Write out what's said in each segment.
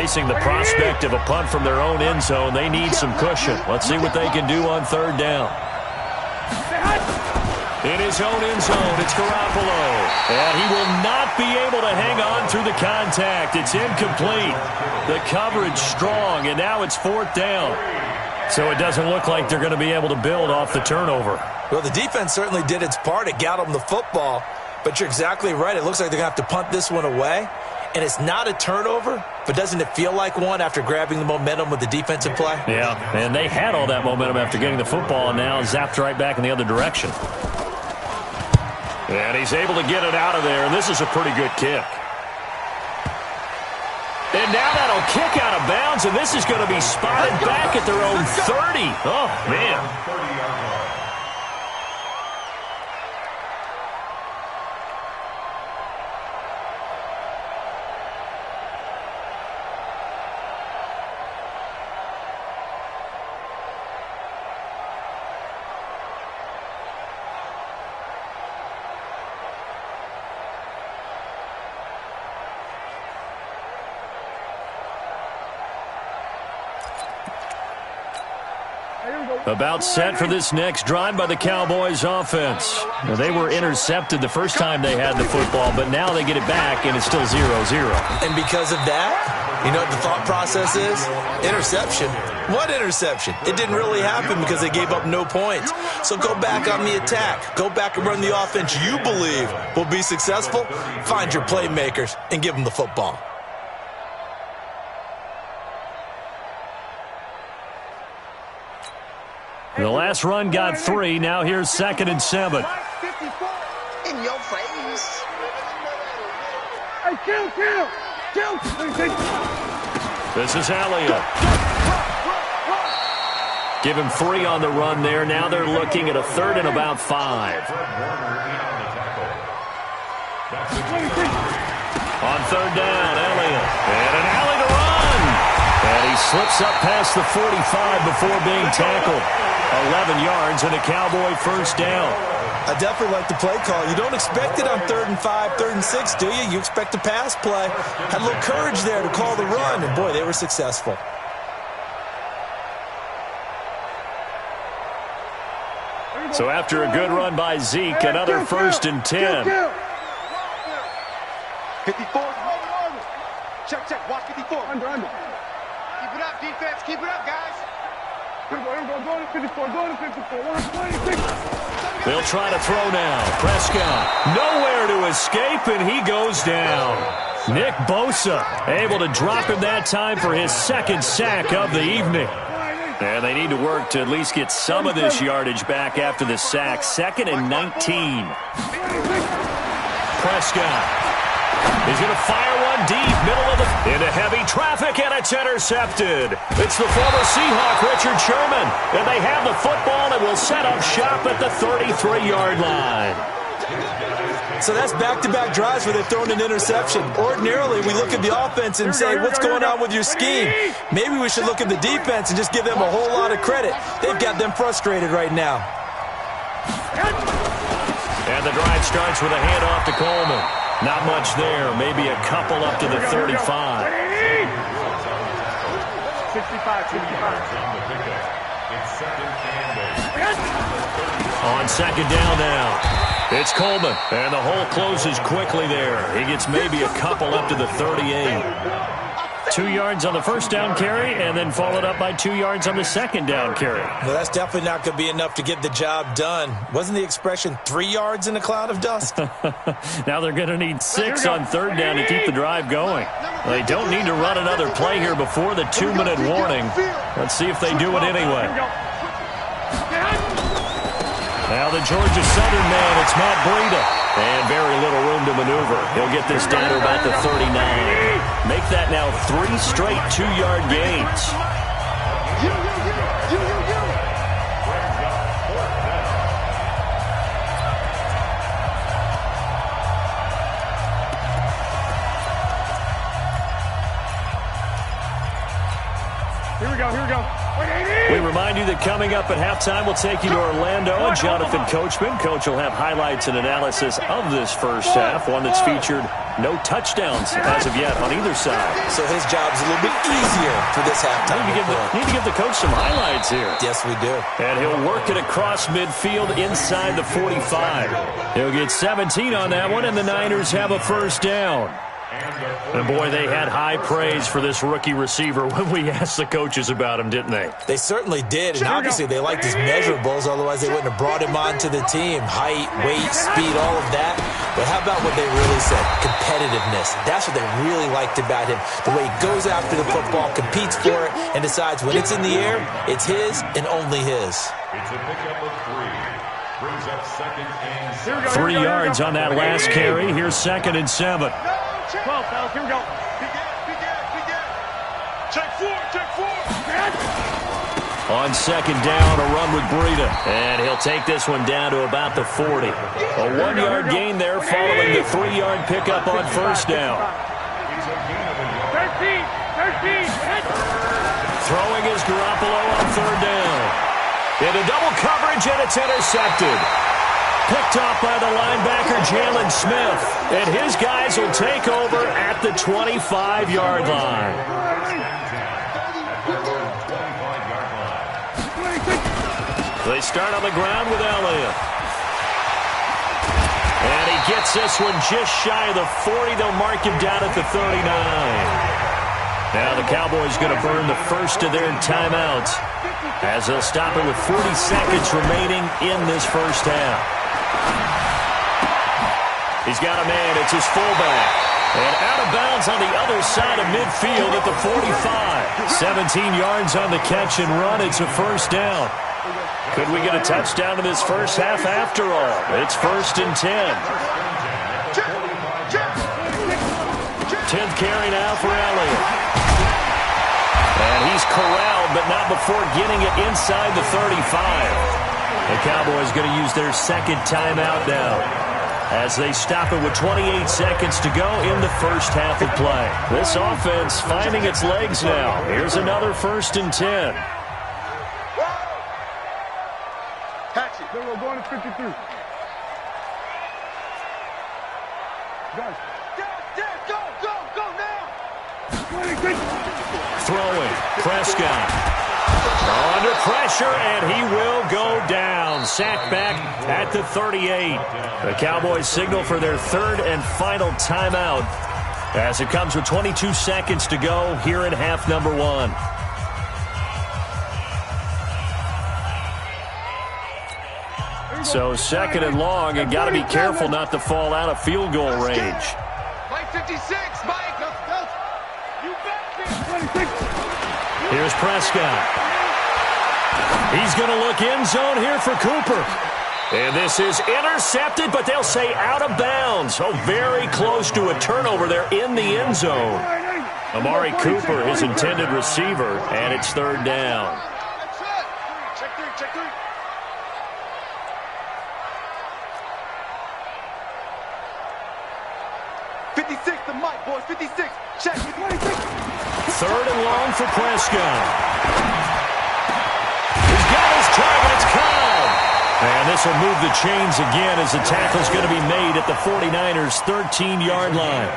Facing the prospect of a punt from their own end zone, they need some cushion. Let's see what they can do on third down. In his own end zone, it's Garoppolo. And he will not be able to hang on through the contact. It's incomplete. The coverage strong, and now it's fourth down. So it doesn't look like they're going to be able to build off the turnover. Well, the defense certainly did its part. It got them the football. But you're exactly right. It looks like they're going to have to punt this one away. And it's not a turnover, but doesn't it feel like one after grabbing the momentum with the defensive play? Yeah, and they had all that momentum after getting the football, and now zapped right back in the other direction. And he's able to get it out of there, and this is a pretty good kick. And now that'll kick out of bounds, and this is going to be spotted back at their own 30. Oh, man. About set for this next drive by the Cowboys offense. Now, they were intercepted the first time they had the football, but now they get it back, and it's still 0-0. And because of that, you know what the thought process is? Interception. What interception? It didn't really happen because they gave up no points. So go back on the attack. Go back and run the offense you believe will be successful. Find your playmakers and give them the football. The last run got 3. Now here's 2nd and 7. In your face. Hey, kill. This is Elliott. Give him 3 on the run there. Now they're looking at a 3rd and about 5. On 3rd down, Elliott. And an alley to run. And he slips up past the 45 before being tackled. 11 yards and a Cowboy first down. I definitely like the play call. You don't expect it on 3rd and 5, 3rd and 6, do you? You expect a pass play. Had a little courage there to call the run, and boy, they were successful. So after a good run by Zeke, another 1st and 10. 54. Check. Watch 54. Under. Keep it up, defense. Keep it up, guys. Go to 54. Go to 54. 126. They'll try to throw now. Prescott nowhere to escape, and he goes down. Nick Bosa able to drop him that time for his 2nd sack of the evening. And they need to work to at least get some of this yardage back after the sack. 2nd and 19. Prescott. He's going to fire one deep, middle of into heavy traffic, and it's intercepted. It's the former Seahawk, Richard Sherman. And they have the football and will set up shop at the 33-yard line. So that's back-to-back drives where they've thrown an interception. Ordinarily, we look at the offense and say, what's going on with your scheme? Maybe we should look at the defense and just give them a whole lot of credit. They've got them frustrated right now. And the drive starts with a handoff to Coleman. Not much there. Maybe a couple up to the 35. 65. On 2nd down now. It's Coleman. And the hole closes quickly there. He gets maybe a couple up to the 38. 2 yards on the first down carry, and then followed up by 2 yards on the 2nd down carry. Well, that's definitely not going to be enough to get the job done. Wasn't the expression 3 yards in a cloud of dust? Now they're going to need 6 on 3rd down to keep the drive going. They don't need to run another play here before the 2-minute warning. Let's see if they do it anyway. Now the Georgia Southern man, it's Matt Breida. And very little room to maneuver. He'll get this down to about the 39. Make that now 3 straight 2-yard gains. Here we go. We remind you that coming up at halftime, we'll take you to Orlando and Jonathan Coachman. Coach will have highlights and analysis of this first half, one that's featured no touchdowns as of yet on either side. So his job's a little bit easier for this halftime. Need to give the coach some highlights here. Yes, we do. And he'll work it across midfield inside the 45. He'll get 17 on that one, and the Niners have a first down. And, boy, they had high praise for this rookie receiver when we asked the coaches about him, didn't they? They certainly did, and obviously they liked his measurables, otherwise they wouldn't have brought him onto the team. Height, weight, speed, all of that. But how about what they really said? Competitiveness. That's what they really liked about him. The way he goes after the football, competes for it, and decides when it's in the air, it's his and only his. It's a pickup of 3. Brings up 2nd and 7. 3 yards on that last carry. Here's 2nd and 7. 12, fellas, here we go. Check 4. On 2nd down, a run with Breida. And he'll take this one down to about the 40. A 1-yard gain there following the 3-yard pickup on first down. 13. Throwing is Garoppolo on 3rd down. Into double coverage, and it's intercepted. Picked off by the linebacker, Jalen Smith. And his guys will take over at the 25-yard line. They start on the ground with Elliott. And he gets this one just shy of the 40. They'll mark him down at the 39. Now the Cowboys going to burn the first of their timeouts as they'll stop it with 40 seconds remaining in this first half. He's got a man. It's his fullback. And out of bounds on the other side of midfield at the 45. 17 yards on the catch and run. It's a first down. Could we get a touchdown in this first half after all? It's 1st and 10. 10th carry now for Elliott. And he's corralled, but not before getting it inside the 35. The Cowboys going to use their 2nd timeout now as they stop it with 28 seconds to go in the first half of play. This offense finding its legs now. Here's another 1st and 10. Catch it. We're going to 53. Guys. Go now. 26. Throwing. Prescott. Under pressure, and he will go down. Sacked back at the 38. The Cowboys signal for their 3rd and final timeout as it comes with 22 seconds to go here in half number 1. So 2nd and long, and got to be careful not to fall out of field goal range. Mike 56, Mike. You bet. 26. Here's Prescott. He's going to look end zone here for Cooper. And this is intercepted, but they'll say out of bounds. Oh, very close to a turnover there in the end zone. Amari Cooper, his intended receiver, and it's 3rd down. Check 3. 56, the mic, boys. 56. Check. 26. 3rd and long for Prescott. He's got his target. It's caught. And this will move the chains again as the tackle's going to be made at the 49ers' 13-yard line.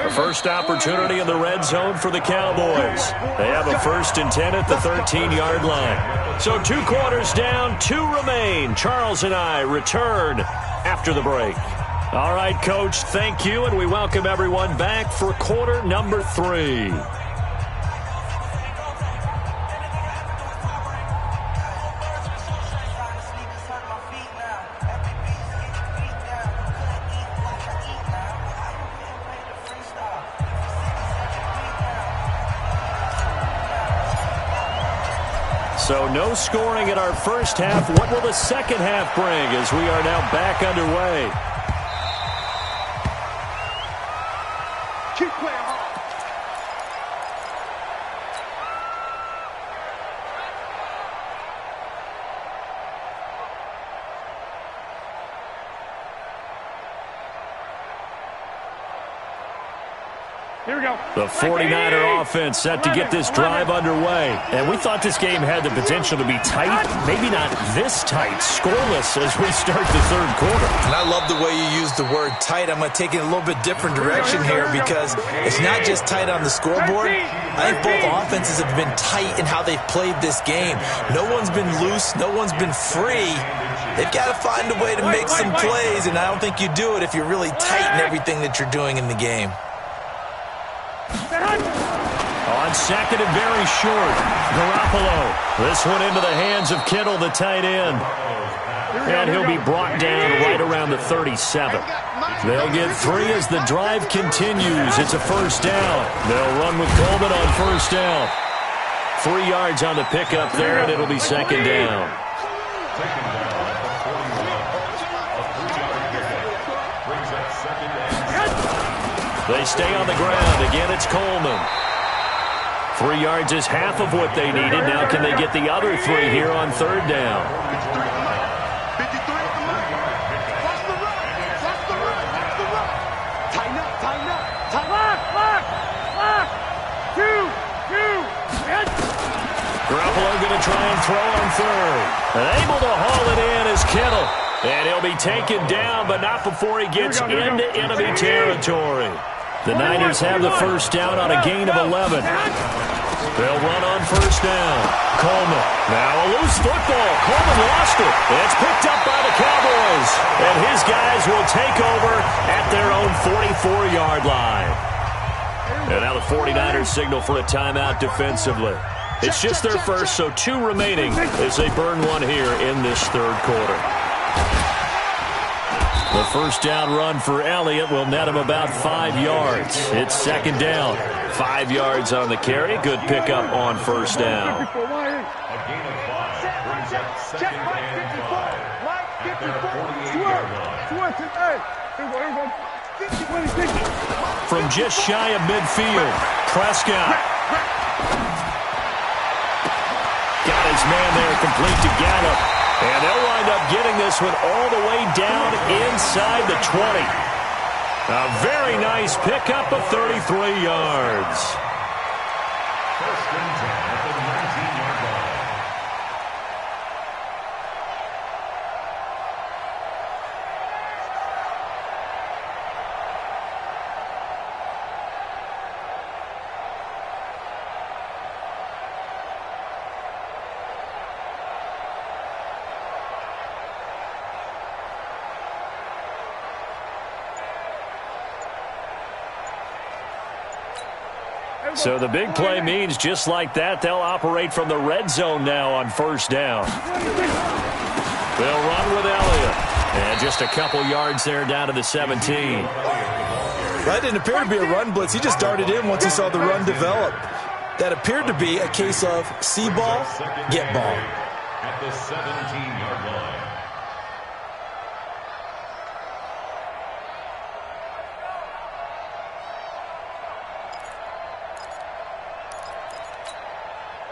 The first opportunity in the red zone for the Cowboys. They have a 1st and 10 at the 13-yard line. So 2 quarters down, 2 remain. Charles and I return after the break. All right, Coach, thank you, and we welcome everyone back for quarter number 3. So no scoring in our first half. What will the second half bring as we are now back underway? Keep playing hard. Here we go. The 49er offense set to get this drive underway. And we thought this game had the potential to be tight. Maybe not this tight, scoreless as we start the third quarter. And I love the way you use the word tight. I'm going to take it a little bit different direction here because it's not just tight on the scoreboard. I think both offenses have been tight in how they've played this game. No one's been loose. No one's been free. They've got to find a way to make some plays, and I don't think you do it if you're really tight in everything that you're doing in the game. On second and very short, Garoppolo. This one into the hands of Kittle, the tight end. And he'll be brought down right around the 37. They'll get 3 as the drive continues. It's a first down. They'll run with Coleman on first down. 3 yards on the pickup there, and it'll be second down. They stay on the ground. Again, it's Coleman. 3 yards is half of what they needed. Now can they get the other 3 here on third down? Garoppolo going to try and throw on third. And able to haul it in is Kittle. And he'll be taken down, but not before he gets into enemy territory. The Niners have the first down on a gain of 11. They'll run on first down. Coleman. Now a loose football. Coleman lost it. It's picked up by the Cowboys. And his guys will take over at their own 44-yard line. And now the 49ers signal for a timeout defensively. It's just their first, so 2 remaining as they burn 1 here in this third quarter. The first down run for Elliott will net him about 5 yards. It's second down. 5 yards on the carry. Good pickup on first down. A gain of 5 brings up second and 5 at their 48-yard line. From just shy of midfield, Prescott. Got his man there complete to Gallup. And they'll wind up getting this one all the way down inside the 20. A very nice pickup of 33 yards. First and 10 at the 19-yard line. So the big play means just like that, they'll operate from the red zone now on first down. They'll run with Elliott. And just a couple yards there down to the 17. That didn't appear to be a run blitz. He just darted in once he saw the run develop. That appeared to be a case of see ball, get ball. At the 17-yard line.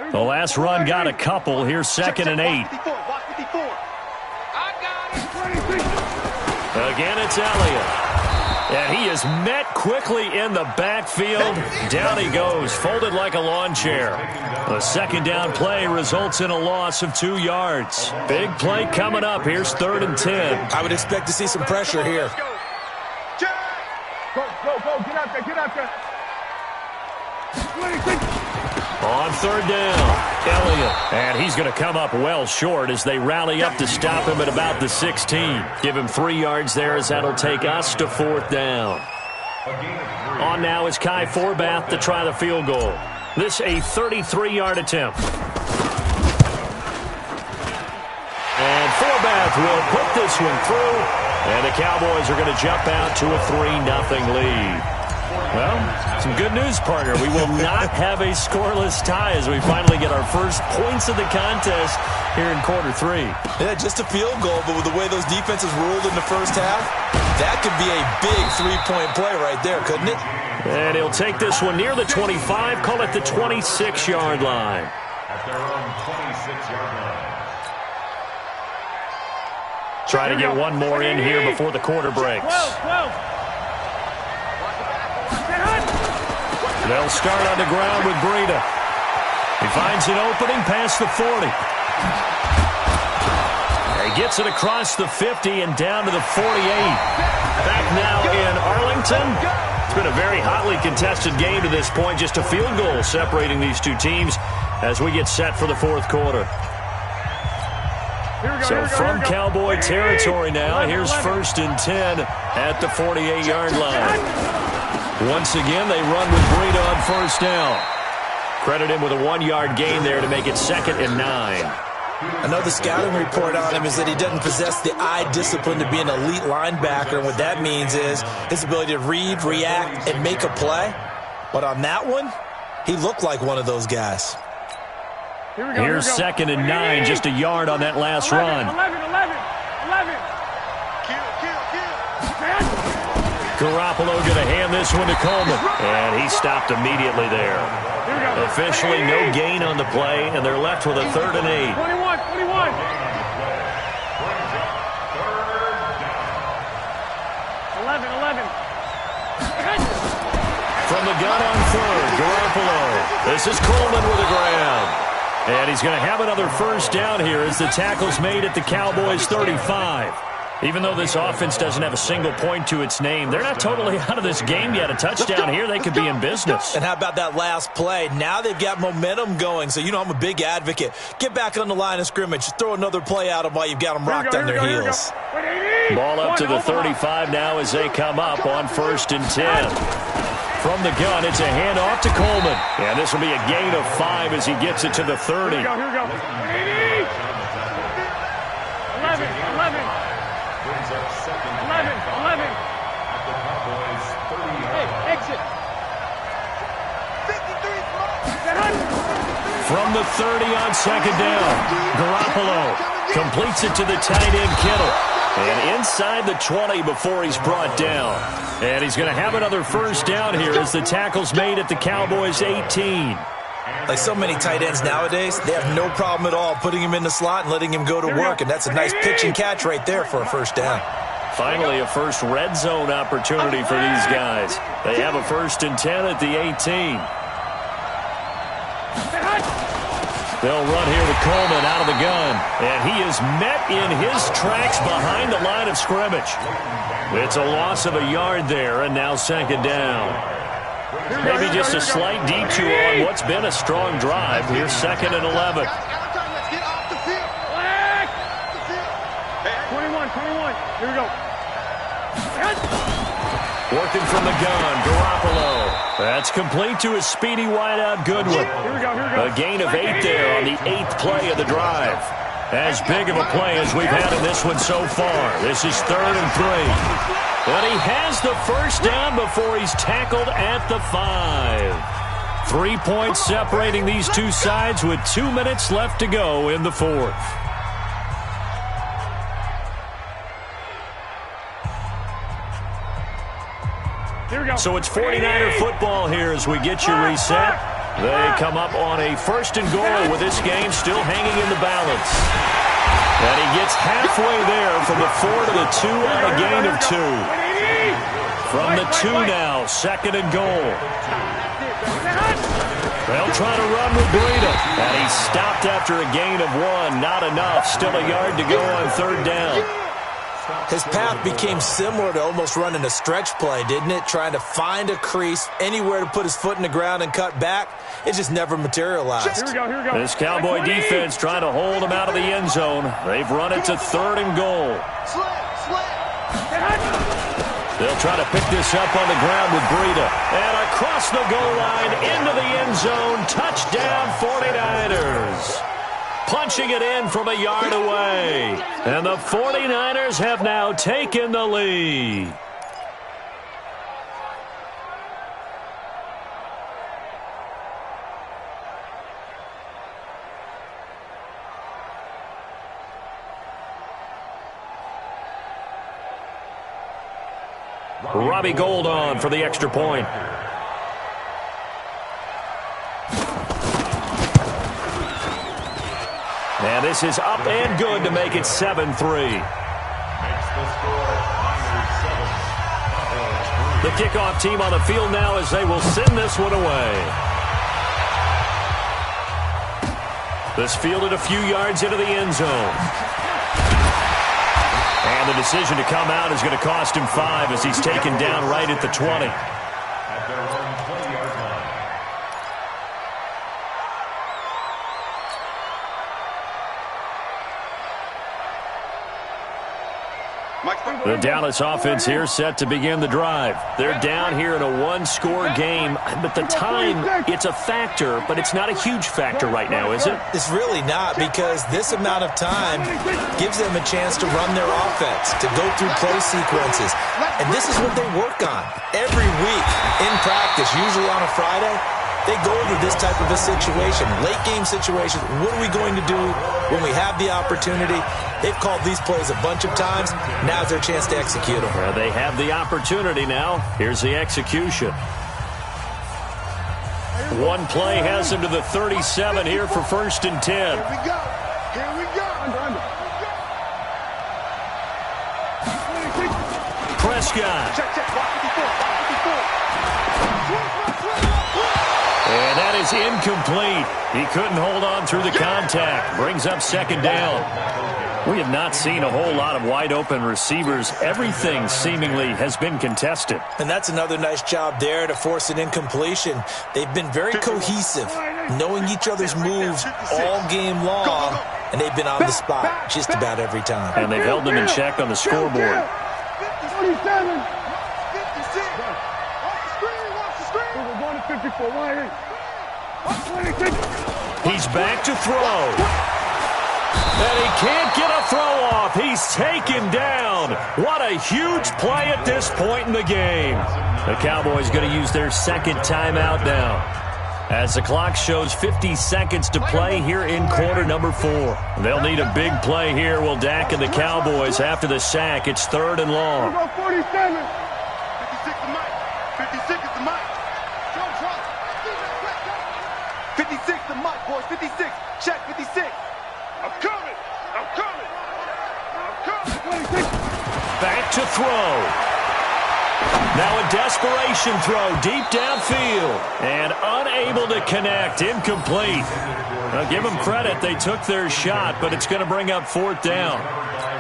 The last run got a couple. Here's second and 8. Again, it's Elliott. And he is met quickly in the backfield. Down he goes, folded like a lawn chair. The second down play results in a loss of 2 yards. Big play coming up. Here's third and 10. I would expect to see some pressure here. Go, get out there. 26. On third down, Elliott. And he's going to come up well short as they rally up to stop him at about the 16. Give him 3 yards there as that'll take us to fourth down. On now is Kai Forbath to try the field goal. This a 33-yard attempt. And Forbath will put this one through. And the Cowboys are going to jump out to a 3-0 lead. Well, some good news, partner. We will not have a scoreless tie as we finally get our first points of the contest here in quarter 3. Yeah, just a field goal, but with the way those defenses ruled in the first half, that could be a big 3-point play right there, couldn't it? And he'll take this one near the 25, call it the 26-yard line. At their own 26-yard line. Try to get one more in here before the quarter breaks. 12. They'll start on the ground with Breida. He finds an opening past the 40. He gets it across the 50 and down to the 48. Back now in Arlington. It's been a very hotly contested game to this point. Just a field goal separating these two teams as we get set for the fourth quarter. So from Cowboy territory now, here's 1st and 10 at the 48-yard line. Once again, they run with Breida on 1st down. Credit him with a 1-yard gain there to make it 2nd and 9. Another scouting report on him is that he doesn't possess the eye discipline to be an elite linebacker. And what that means is his ability to read, react, and make a play. But on that one, he looked like one of those guys. Here's 2nd and 9, just a yard on that last run. 11. Garoppolo going to hand this one to Coleman. And he stopped immediately there. Officially no gain on the play, and they're left with a 3rd and 8. 21. From the gun on 3rd, Garoppolo. This is Coleman with a grab. And he's going to have another 1st down here as the tackle's made at the Cowboys' 35. Even though this offense doesn't have a single point to its name, they're not totally out of this game yet. A touchdown here, they could be in business. And how about that last play? Now they've got momentum going. So, you know, I'm a big advocate. Get back on the line of scrimmage. Throw another play out of while you've got them rocked on their heels. Ball up to the 35 now as they come up on 1st and 10. From the gun, it's a handoff to Coleman. And this will be a gain of 5 as he gets it to the 30. Here we go. 11. 11. Hey, exit. 53. From the 30 on 2nd down, Garoppolo completes it to the tight end Kittle. And inside the 20 before he's brought down. And he's going to have another 1st down here as the tackle's made at the Cowboys' 18. Like so many tight ends nowadays, they have no problem at all putting him in the slot and letting him go to work. And that's a nice pitch and catch right there for a 1st down. Finally, a first red zone opportunity for these guys. They have a 1st and 10 at the 18. They'll run here with Coleman out of the gun. And he is met in his tracks behind the line of scrimmage. It's a loss of a yard there, and now 2nd down. Maybe just a slight detour on what's been a strong drive. Here's 2nd and 11. 21. Here we go. Working from the gun, Garoppolo. That's complete to his speedy wideout Goodwin. Here we go. A gain of 8 there on the 8th play of the drive. As big of a play as we've had in this one so far. This is 3rd and 3. But he has the 1st down before he's tackled at the 5. 3 points separating these two sides with 2 minutes left to go in the 4th. So it's 49er football here as we get you reset. They come up on a 1st and goal with this game still hanging in the balance. And he gets halfway there from the 4 to the 2 on a gain of 2. From the 2 now, 2nd and goal. They'll try to run with Breida. And he's stopped after a gain of 1. Not enough. Still a yard to go on 3rd down. His path became similar to almost running a stretch play, didn't it? Trying to find a crease, anywhere to put his foot in the ground and cut back. It just never materialized. Here we go. This Cowboy defense trying to hold him out of the end zone. They've run it to 3rd and goal. They'll try to pick this up on the ground with Breida. And across the goal line into the end zone. Touchdown 49ers. Punching it in from a yard away. And the 49ers have now taken the lead. Robbie Gould on for the extra point. And this is up and good to make it 7-3. The kickoff team on the field now as they will send this one away. This fielded a few yards into the end zone. And the decision to come out is going to cost him 5 as he's taken down right at the 20. At their own 20-yard line. The Dallas offense here set to begin the drive. They're down here in a one-score game, but the time, it's a factor, but it's not a huge factor right now, is it? It's really not, because this amount of time gives them a chance to run their offense, to go through play sequences. And this is what they work on every week in practice, usually on a Friday. They go over this type of a situation, late-game situation. What are we going to do when we have the opportunity? They've called these plays a bunch of times. Now's their chance to execute them. Well, they have the opportunity now. Here's the execution. One play has him to the 37 here for 1st and 10. Here we go. Here we go. Under. Prescott. Check. Watch 54. And that is incomplete. He couldn't hold on through the contact. Brings up 2nd down. We have not seen a whole lot of wide-open receivers. Everything seemingly has been contested. And that's another nice job there to force an incompletion. They've been very cohesive, knowing each other's moves all game long, and they've been on the spot just about every time. And they've held them in check on the scoreboard. 47. 56. Watch the screen. We're going to 54. 186. He's back to throw. And he can't get a throw off. He's taken down. What a huge play at this point in the game. The Cowboys going to use their 2nd timeout now, as the clock shows 50 seconds to play here in quarter number 4. They'll need a big play here, will Dak and the Cowboys after the sack. It's 3rd and long. 47. 56 to Mike. 56 is the Mike. 56 to Mike, boys. 56. Check 56. I'm coming. Back to throw. Now a desperation throw deep downfield. And unable to connect. Incomplete. Now give them credit. They took their shot, but it's going to bring up 4th down.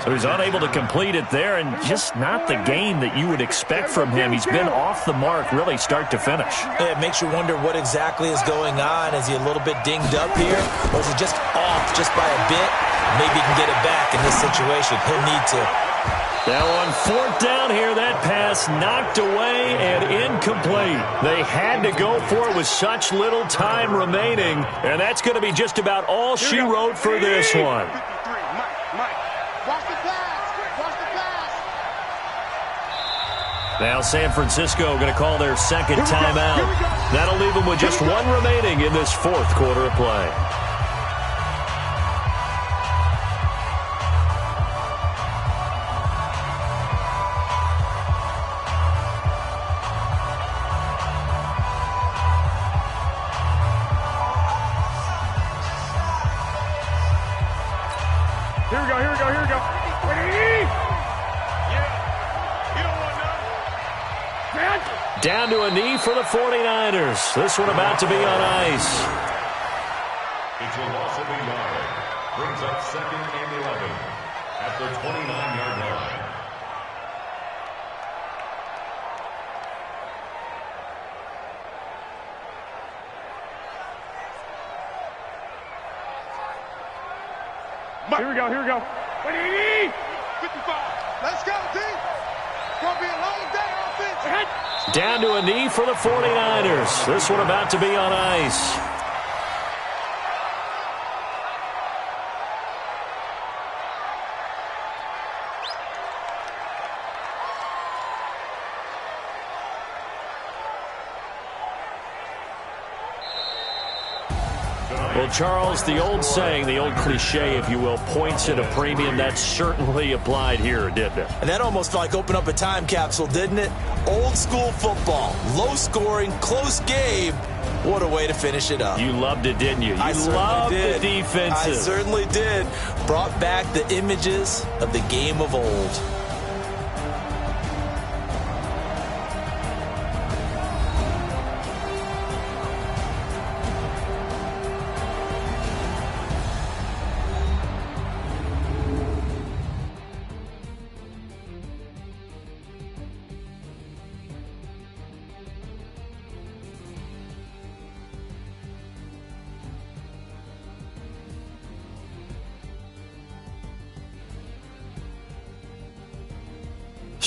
So he's unable to complete it there, and just not the game that you would expect from him. He's been off the mark really start to finish. Yeah, it makes you wonder what exactly is going on. Is he a little bit dinged up here, or is he just off just by a bit? Maybe he can get it back in this situation. He'll need to. Now on 4th down here, that pass knocked away and incomplete. They had to go for it with such little time remaining, and that's going to be just about all she wrote for this one. 53. Mike. Watch the pass. Now San Francisco going to call their 2nd timeout. That'll leave them with just 1 remaining in this 4th quarter of play. Here we go. Down to a knee for the 49ers. This one about to be on ice. It's a loss of a yard. Brings up 2nd and 11 at the 29-yard line. Here we go. 55. Let's go, team. It's going to be a long day offense. Down to a knee for the 49ers. This one about to be on ice. Well, Charles, the old saying, the old cliche, if you will, points at a premium. That certainly applied here, didn't it? And that almost like opened up a time capsule, didn't it? Old school football, low scoring, close game. What a way to finish it up. You loved it, didn't you? You I loved did. the defenses. I certainly did. Brought back the images of the game of old.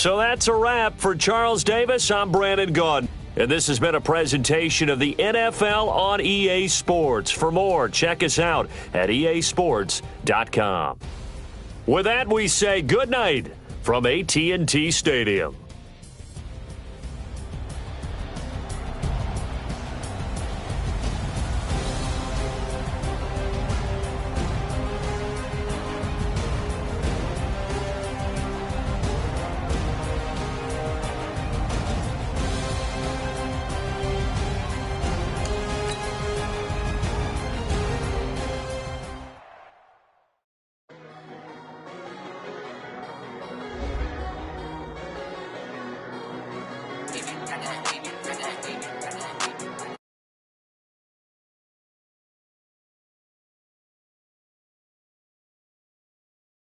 So that's a wrap. For Charles Davis, I'm Brandon Gaudin. And this has been a presentation of the NFL on EA Sports. For more, check us out at easports.com. With that, we say good night from AT&T Stadium.